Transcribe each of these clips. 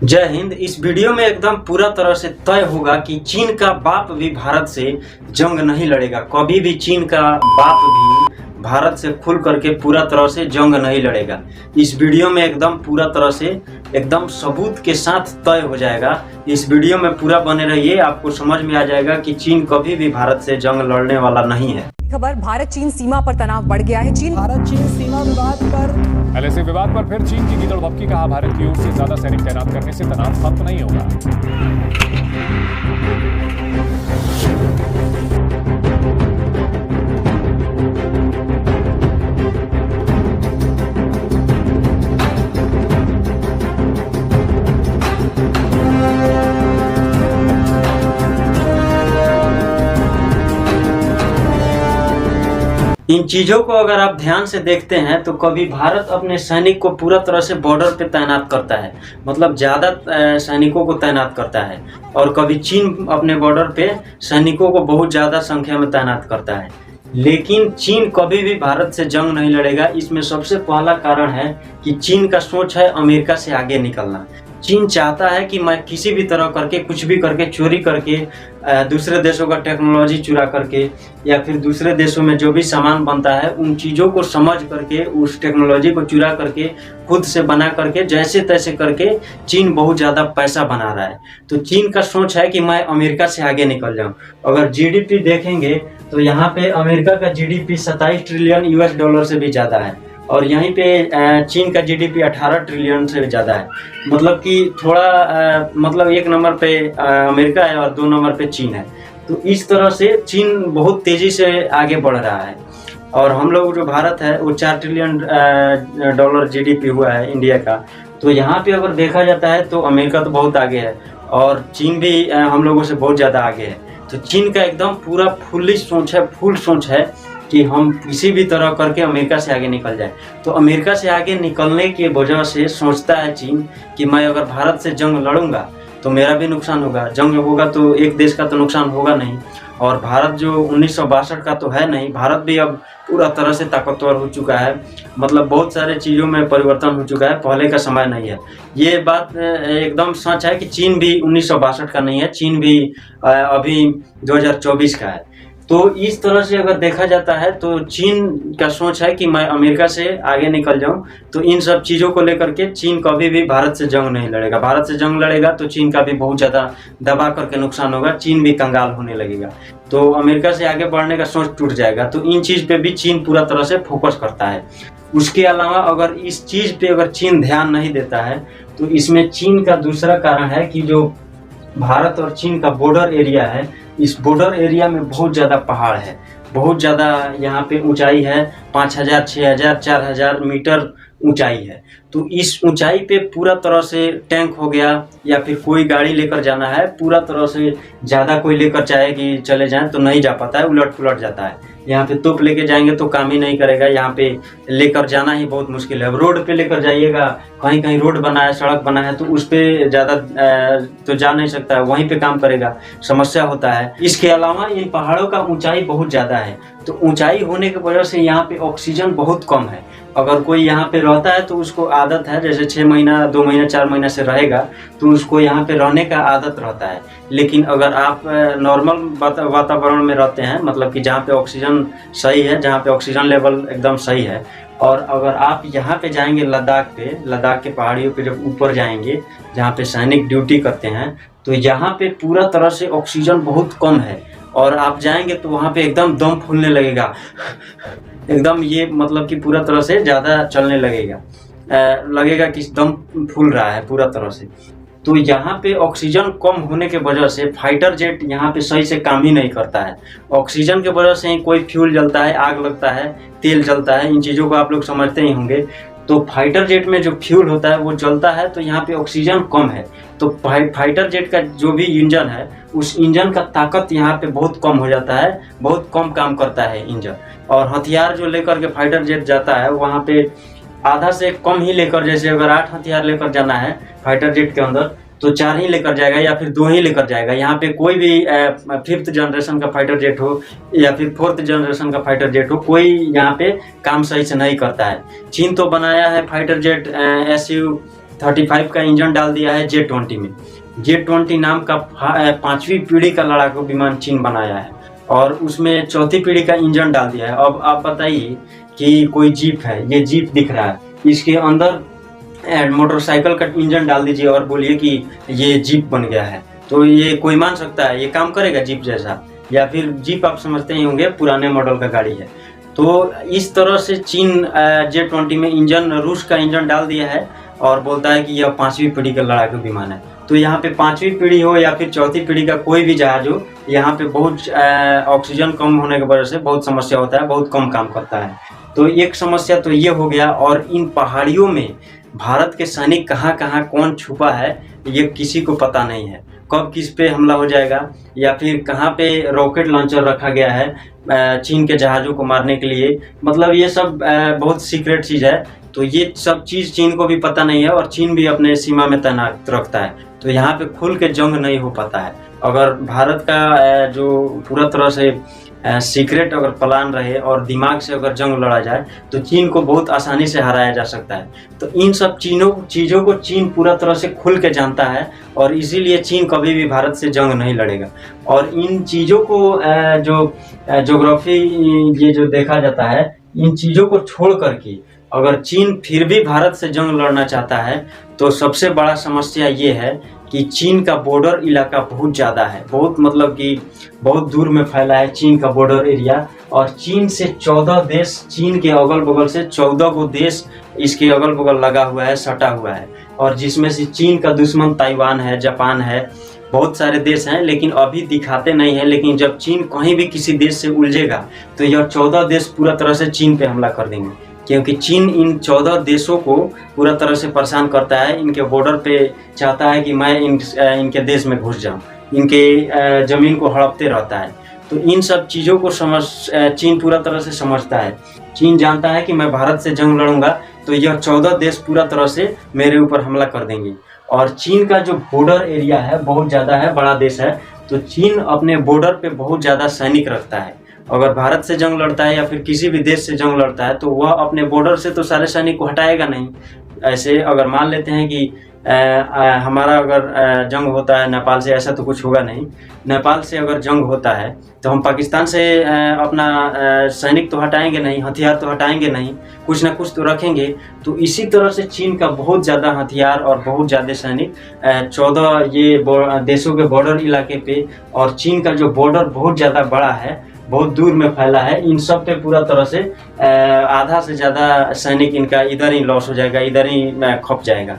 जय हिंद। इस वीडियो में एकदम पूरा तरह से तय होगा कि चीन का बाप भी भारत से जंग नहीं लड़ेगा। कभी भी चीन का बाप भी भारत से खुल करके पूरा तरह से जंग नहीं लड़ेगा। इस वीडियो में एकदम पूरा तरह से एकदम सबूत के साथ तय हो जाएगा। इस वीडियो में पूरा बने रहिए, आपको समझ में आ जाएगा कि चीन कभी भी भारत से जंग लड़ने वाला नहीं है। खबर, भारत चीन सीमा पर तनाव बढ़ गया है। भारत चीन सीमा विवाद पर एलएसी विवाद पर फिर चीन की गिदड़ भपकी। कहा भारत की ओर से ज्यादा सैनिक तैनात करने से तनाव खत्म नहीं होगा। इन चीजों को अगर आप ध्यान से देखते हैं तो कभी भारत अपने सैनिक को पूरा तरह से बॉर्डर पे तैनात करता है, मतलब ज़्यादा सैनिकों को तैनात करता है, और कभी चीन अपने बॉर्डर पे सैनिकों को बहुत ज़्यादा संख्या में तैनात करता है। लेकिन चीन कभी भी भारत से जंग नहीं लड़ेगा। इसमें सबसे पहला कारण है कि चीन का सोच है अमेरिका से आगे निकलना। चीन चाहता है कि मैं किसी भी तरह करके, कुछ भी करके, चोरी करके, दूसरे देशों का टेक्नोलॉजी चुरा करके, या फिर दूसरे देशों में जो भी सामान बनता है उन चीज़ों को समझ करके, उस टेक्नोलॉजी को चुरा करके, खुद से बना करके, जैसे तैसे करके चीन बहुत ज़्यादा पैसा बना रहा है। तो चीन का सोच है कि मैं अमेरिका से आगे निकल जाऊँ। अगर जीडीपी देखेंगे तो यहाँ पे अमेरिका का जीडीपी 27 ट्रिलियन यूएस डॉलर से भी ज़्यादा है, और यहीं पे चीन का जीडीपी 18 ट्रिलियन से ज़्यादा है। मतलब कि थोड़ा मतलब एक नंबर पे अमेरिका है और 2 नंबर पे चीन है। तो इस तरह से चीन बहुत तेज़ी से आगे बढ़ रहा है, और हम लोग जो भारत है वो 4 ट्रिलियन डॉलर जीडीपी हुआ है इंडिया का। तो यहाँ पे अगर देखा जाता है तो अमेरिका तो बहुत आगे है, और चीन भी हम लोगों से बहुत ज़्यादा आगे है। तो चीन का एकदम पूरा फुल सोच है कि हम किसी भी तरह करके अमेरिका से आगे निकल जाए। तो अमेरिका से आगे निकलने की वजह से सोचता है चीन कि मैं अगर भारत से जंग लड़ूंगा तो मेरा भी नुकसान होगा। जंग होगा तो एक देश का तो नुकसान होगा नहीं, और भारत जो 1962 का तो है नहीं, भारत भी अब पूरा तरह से ताकतवर हो चुका है। मतलब बहुत सारे चीज़ों में परिवर्तन हो चुका है, पहले का समय नहीं है। ये बात एकदम सच है कि चीन भी 1962 का नहीं है, चीन भी अभी 2024 का है। तो इस तरह से अगर देखा जाता है तो चीन का सोच है कि मैं अमेरिका से आगे निकल जाऊं। तो इन सब चीज़ों को लेकर के चीन कभी भी भारत से जंग नहीं लड़ेगा। भारत से जंग लड़ेगा तो चीन का भी बहुत ज़्यादा दबा करके नुकसान होगा, चीन भी कंगाल होने लगेगा, तो अमेरिका से आगे बढ़ने का सोच टूट जाएगा। तो इन चीज़ पे भी चीन पूरा तरह से फोकस करता है। उसके अलावा अगर इस चीज़ पे अगर चीन ध्यान नहीं देता है तो इसमें चीन का दूसरा कारण है कि जो भारत और चीन का बॉर्डर एरिया है, इस बॉर्डर एरिया में बहुत ज़्यादा पहाड़ है, बहुत ज़्यादा यहाँ पे ऊंचाई है, 5000, 6000, 4000 मीटर ऊंचाई है। तो इस ऊंचाई पे पूरा तरह से टैंक हो गया या फिर कोई गाड़ी लेकर जाना है, पूरा तरह से ज़्यादा कोई लेकर चाहे कि चले जाएं तो नहीं जा पाता है, उलट पुलट जाता है। यहाँ पे तोप लेके जाएंगे तो काम ही नहीं करेगा, यहाँ पे लेकर जाना ही बहुत मुश्किल है। अब रोड पे लेकर जाइएगा, कहीं कहीं रोड बना है, सड़क बना है, तो उस पर ज़्यादा तो जा नहीं सकता है, वहीं पे काम करेगा, समस्या होता है। इसके अलावा इन पहाड़ों का ऊंचाई बहुत ज़्यादा है, तो ऊंचाई होने की वजह से यहाँ पे ऑक्सीजन बहुत कम है। अगर कोई यहाँ पे रहता है तो उसको आदत है, जैसे 6 महीना, 2 महीना, 4 महीना से रहेगा तो उसको यहाँ पे रहने का आदत रहता है। लेकिन अगर आप नॉर्मल वातावरण में रहते हैं, मतलब कि जहाँ पे ऑक्सीजन सही है, जहाँ पे ऑक्सीजन लेवल एकदम सही है, और अगर आप यहाँ पे जाएंगे लद्दाख के पहाड़ियों पे जब ऊपर जाएंगे जहाँ पे सैनिक ड्यूटी करते हैं, तो यहाँ पे पूरा तरह से ऑक्सीजन बहुत कम है, और आप जाएंगे तो वहाँ पे एकदम दम फूलने लगेगा, एकदम ये मतलब कि पूरा तरह से ज़्यादा चलने लगेगा कि दम फूल रहा है पूरा तरह से। तो यहाँ पे ऑक्सीजन कम होने के वजह से फाइटर जेट यहाँ पे सही से काम ही नहीं करता है। ऑक्सीजन के वजह से ही कोई फ्यूल जलता है, आग लगता है, तेल जलता है, इन चीज़ों को आप लोग समझते ही होंगे। तो फाइटर जेट में जो फ्यूल होता है वो जलता है, तो यहाँ पे ऑक्सीजन कम है। तो फाइटर जेट का जो भी इंजन है, उस इंजन का ताकत यहाँ पे बहुत कम हो जाता है, बहुत कम काम करता है इंजन। और हथियार जो लेकर के फाइटर जेट जाता है वहाँ पे आधा से कम ही लेकर, जैसे अगर 8 हथियार लेकर जाना है फाइटर जेट के अंदर तो 4 ही लेकर जाएगा या फिर 2 ही लेकर जाएगा। यहाँ पे कोई भी 5th जनरेशन का फाइटर जेट हो या फिर 4th जनरेशन का फाइटर जेट हो, कोई यहाँ पे काम सही से नहीं करता है। चीन तो बनाया है फाइटर जेट F-35 का इंजन डाल दिया है J-20 में। J-20 नाम का 5वीं पीढ़ी का लड़ाकू विमान चीन बनाया है और उसमें 4थी पीढ़ी का इंजन डाल दिया है। अब आप बताइए कि कोई जीप है, ये जीप दिख रहा है, इसके अंदर मोटरसाइकिल का इंजन डाल दीजिए और बोलिए कि ये जीप बन गया है, तो ये कोई मान सकता है? ये काम करेगा जीप जैसा? या फिर जीप आप समझते ही होंगे पुराने मॉडल का गाड़ी है। तो इस तरह से चीन J-20 में इंजन, रूस का इंजन डाल दिया है और बोलता है कि यह 5वीं पीढ़ी का लड़ाकू विमान है। तो यहाँ पे 5वीं पीढ़ी हो या फिर 4थी पीढ़ी का कोई भी जहाज हो, यहाँ पे बहुत ऑक्सीजन कम होने की वजह से बहुत समस्या होता है, बहुत कम काम करता है। तो एक समस्या तो ये हो गया। और इन पहाड़ियों में भारत के सैनिक कहाँ कहाँ कौन छुपा है ये किसी को पता नहीं है। कब किस पे हमला हो जाएगा या फिर कहाँ पे रॉकेट लॉन्चर रखा गया है चीन के जहाज़ों को मारने के लिए, मतलब ये सब बहुत सीक्रेट चीज़ है। तो ये सब चीज़ चीन को भी पता नहीं है और चीन भी अपने सीमा में तैनात रखता है। तो यहाँ पे खुल के जंग नहीं हो पाता है। अगर भारत का जो पूरा तरह से सीक्रेट अगर प्लान रहे और दिमाग से अगर जंग लड़ा जाए तो चीन को बहुत आसानी से हराया जा सकता है। तो इन सब चीज़ों को चीन पूरा तरह से खुल के जानता है और इसीलिए चीन कभी भी भारत से जंग नहीं लड़ेगा। और इन चीज़ों को जो ज्योग्राफी ये जो देखा जाता है, इन चीज़ों को छोड़ करके अगर चीन फिर भी भारत से जंग लड़ना चाहता है तो सबसे बड़ा समस्या ये है कि चीन का बॉर्डर इलाका बहुत ज़्यादा है, बहुत मतलब कि बहुत दूर में फैला है चीन का बॉर्डर एरिया। और चीन से 14 देश, चीन के अगल बगल से 14 को देश इसके अगल बगल लगा हुआ है, सटा हुआ है। और जिसमें से चीन का दुश्मन ताइवान है, जापान है, बहुत सारे देश हैं, लेकिन अभी दिखाते नहीं हैं। लेकिन जब चीन कहीं भी किसी देश से उलझेगा तो यह 14 देश पूरा तरह से चीन पे हमला कर देंगे, क्योंकि चीन इन 14 देशों को पूरा तरह से परेशान करता है। इनके बॉर्डर पे चाहता है कि मैं इनके देश में घुस जाऊं, इनके ज़मीन को हड़पते रहता है। तो इन सब चीज़ों को चीन पूरा तरह से समझता है। चीन जानता है कि मैं भारत से जंग लड़ूंगा तो यह 14 देश पूरा तरह से मेरे ऊपर हमला कर देंगे। और चीन का जो बॉर्डर एरिया है बहुत ज़्यादा है, बड़ा देश है, तो चीन अपने बॉर्डर पे बहुत ज़्यादा सैनिक रखता है। अगर भारत से जंग लड़ता है या फिर किसी भी देश से जंग लड़ता है तो वह अपने बॉर्डर से तो सारे सैनिक को हटाएगा नहीं। ऐसे अगर मान लेते हैं कि हमारा अगर जंग होता है नेपाल से, ऐसा तो कुछ होगा नहीं। नेपाल से अगर जंग होता है तो हम पाकिस्तान से अपना सैनिक तो हटाएंगे नहीं, हथियार तो हटाएंगे नहीं, कुछ ना कुछ तो रखेंगे। तो इसी तरह से चीन का बहुत ज़्यादा हथियार और बहुत ज़्यादा सैनिक 14 ये देशों के बॉर्डर इलाके पे, और चीन का जो बॉर्डर बहुत ज़्यादा बड़ा है, बहुत दूर में फैला है, इन सब पे पूरा तरह से आधा से ज़्यादा सैनिक इनका इधर ही लॉस हो जाएगा, इधर ही खप जाएगा।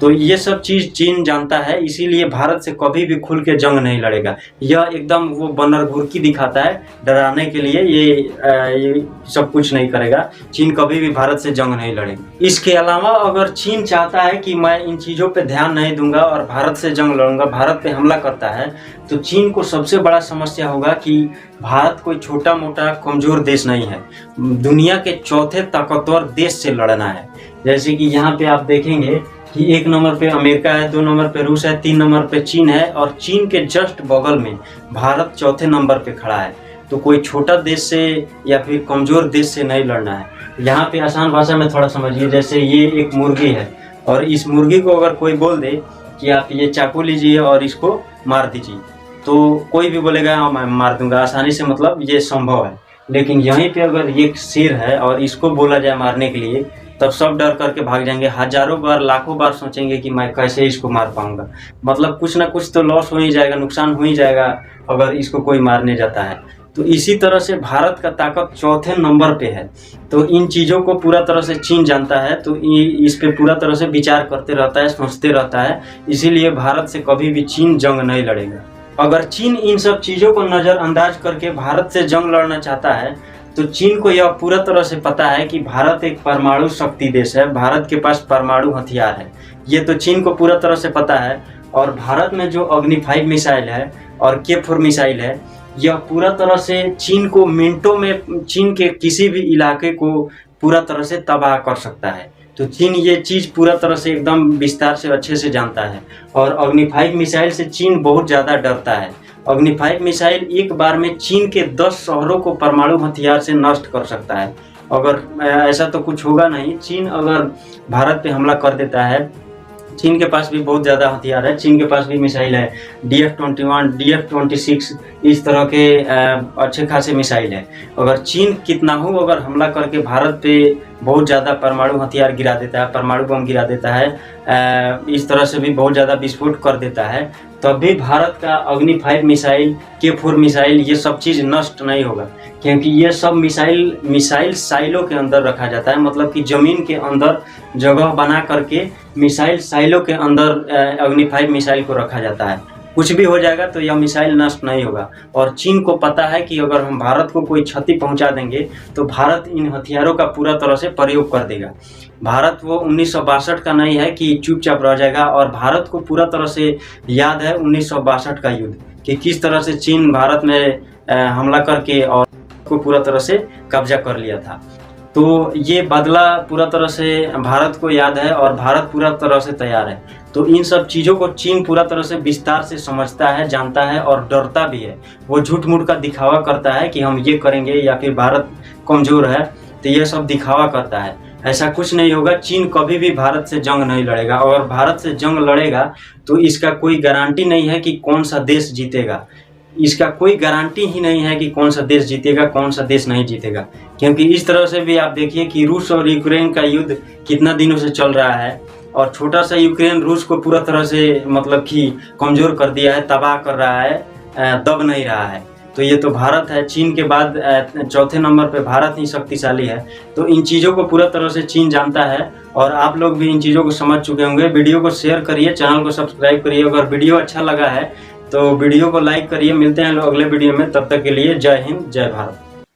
तो ये सब चीज़ चीन जानता है, इसीलिए भारत से कभी भी खुल के जंग नहीं लड़ेगा। यह एकदम वो बंदर घुरकी दिखाता है डराने के लिए, ये सब कुछ नहीं करेगा। चीन कभी भी भारत से जंग नहीं लड़ेगा। इसके अलावा अगर चीन चाहता है कि मैं इन चीज़ों पे ध्यान नहीं दूंगा और भारत से जंग लड़ूंगा, भारत पे हमला करता है, तो चीन को सबसे बड़ा समस्या होगा कि भारत कोई छोटा मोटा कमज़ोर देश नहीं है, दुनिया के चौथे ताकतवर देश से लड़ना है। जैसे कि यहाँ पे आप देखेंगे कि 1 नंबर पे अमेरिका है, 2 नंबर पे रूस है, 3 नंबर पे चीन है, और चीन के जस्ट बगल में भारत 4थे नंबर पे खड़ा है। तो कोई छोटा देश से या फिर कमज़ोर देश से नहीं लड़ना है। यहाँ पे आसान भाषा में थोड़ा समझिए, जैसे ये एक मुर्गी है और इस मुर्गी को अगर कोई बोल दे कि आप ये चाकू लीजिए और इसको मार दीजिए, तो कोई भी बोलेगा हाँ मैं मार दूंगा आसानी से, मतलब ये संभव है। लेकिन यहीं पे अगर ये शेर है और इसको बोला जाए मारने के लिए, तब सब डर करके भाग जाएंगे, हजारों बार लाखों बार सोचेंगे कि मैं कैसे इसको मार पाऊंगा। मतलब कुछ ना कुछ तो लॉस हो ही जाएगा, नुकसान हो ही जाएगा अगर इसको कोई मारने जाता है। तो इसी तरह से भारत का ताकत 4थे नंबर पे है। तो इन चीज़ों को पूरा तरह से चीन जानता है, तो इस पे पूरा तरह से विचार करते रहता है, सोचते रहता है। इसीलिए भारत से कभी भी चीन जंग नहीं लड़ेगा। अगर चीन इन सब चीज़ों को नज़रअंदाज करके भारत से जंग लड़ना चाहता है तो चीन को यह पूरा तरह से पता है कि भारत एक परमाणु शक्ति देश है, भारत के पास परमाणु हथियार है, ये तो चीन को पूरा तरह से पता है। और भारत में जो अग्नि 5 मिसाइल है और K4 मिसाइल है, यह पूरा तरह से चीन को मिनटों में, चीन के किसी भी इलाके को पूरा तरह से तबाह कर सकता है। तो चीन ये चीज़ पूरा तरह से एकदम विस्तार से अच्छे से जानता है। और अग्नि 5 मिसाइल से चीन बहुत ज़्यादा डरता है। अग्नि 5 मिसाइल एक बार में चीन के 10 शहरों को परमाणु हथियार से नष्ट कर सकता है। अगर ऐसा तो कुछ होगा नहीं, चीन अगर भारत पे हमला कर देता है चीन के पास भी बहुत ज़्यादा हथियार है। चीन के पास भी मिसाइल है, DF-21, DF-26, इस तरह के अच्छे खासे मिसाइल है। अगर चीन कितना हो अगर हमला करके भारत पे बहुत ज़्यादा परमाणु हथियार गिरा देता है, परमाणु बम गिरा देता है, इस तरह से भी बहुत ज़्यादा विस्फोट कर देता है, तब भी भारत का अग्नि 5 मिसाइल, K4 मिसाइल, ये सब चीज़ नष्ट नहीं होगा, क्योंकि ये सब मिसाइल साइलों के अंदर रखा जाता है। मतलब कि ज़मीन के अंदर जगह बना करके मिसाइल साइलों के अंदर अग्नि 5 मिसाइल को रखा जाता है। कुछ भी हो जाएगा तो यह मिसाइल नष्ट नहीं होगा। और चीन को पता है कि अगर हम भारत को कोई क्षति पहुंचा देंगे तो भारत इन हथियारों का पूरा तरह से प्रयोग कर देगा। भारत वो 1962 का नहीं है कि चुपचाप रह जाएगा। और भारत को पूरा तरह से याद है 1962 का युद्ध, कि किस तरह से चीन भारत में हमला करके और को पूरा तरह से कब्जा कर लिया था। तो ये बदला पूरा तरह से भारत को याद है और भारत पूरा तरह से तैयार है। तो इन सब चीज़ों को चीन पूरा तरह से विस्तार से समझता है, जानता है और डरता भी है। वो झूठ मूठ का दिखावा करता है कि हम ये करेंगे या फिर भारत कमज़ोर है, तो ये सब दिखावा करता है। ऐसा कुछ नहीं होगा। चीन कभी भी भारत से जंग नहीं लड़ेगा। और भारत से जंग लड़ेगा तो इसका कोई गारंटी नहीं है कि कौन सा देश जीतेगा। इसका कोई गारंटी ही नहीं है कि कौन सा देश जीतेगा, कौन सा देश नहीं जीतेगा। क्योंकि इस तरह से भी आप देखिए कि रूस और यूक्रेन का युद्ध कितना दिनों से चल रहा है, और छोटा सा यूक्रेन रूस को पूरा तरह से मतलब कि कमज़ोर कर दिया है, तबाह कर रहा है, दब नहीं रहा है। तो ये तो भारत है। चीन के बाद चौथे नंबर पे भारत ही शक्तिशाली है। तो इन चीज़ों को पूरा तरह से चीन जानता है और आप लोग भी इन चीज़ों को समझ चुके होंगे। वीडियो को शेयर करिए, चैनल को सब्सक्राइब करिए। अगर वीडियो अच्छा लगा है तो वीडियो को लाइक करिए। मिलते हैं लोग अगले वीडियो में, तब तक के लिए जय हिंद, जय भारत।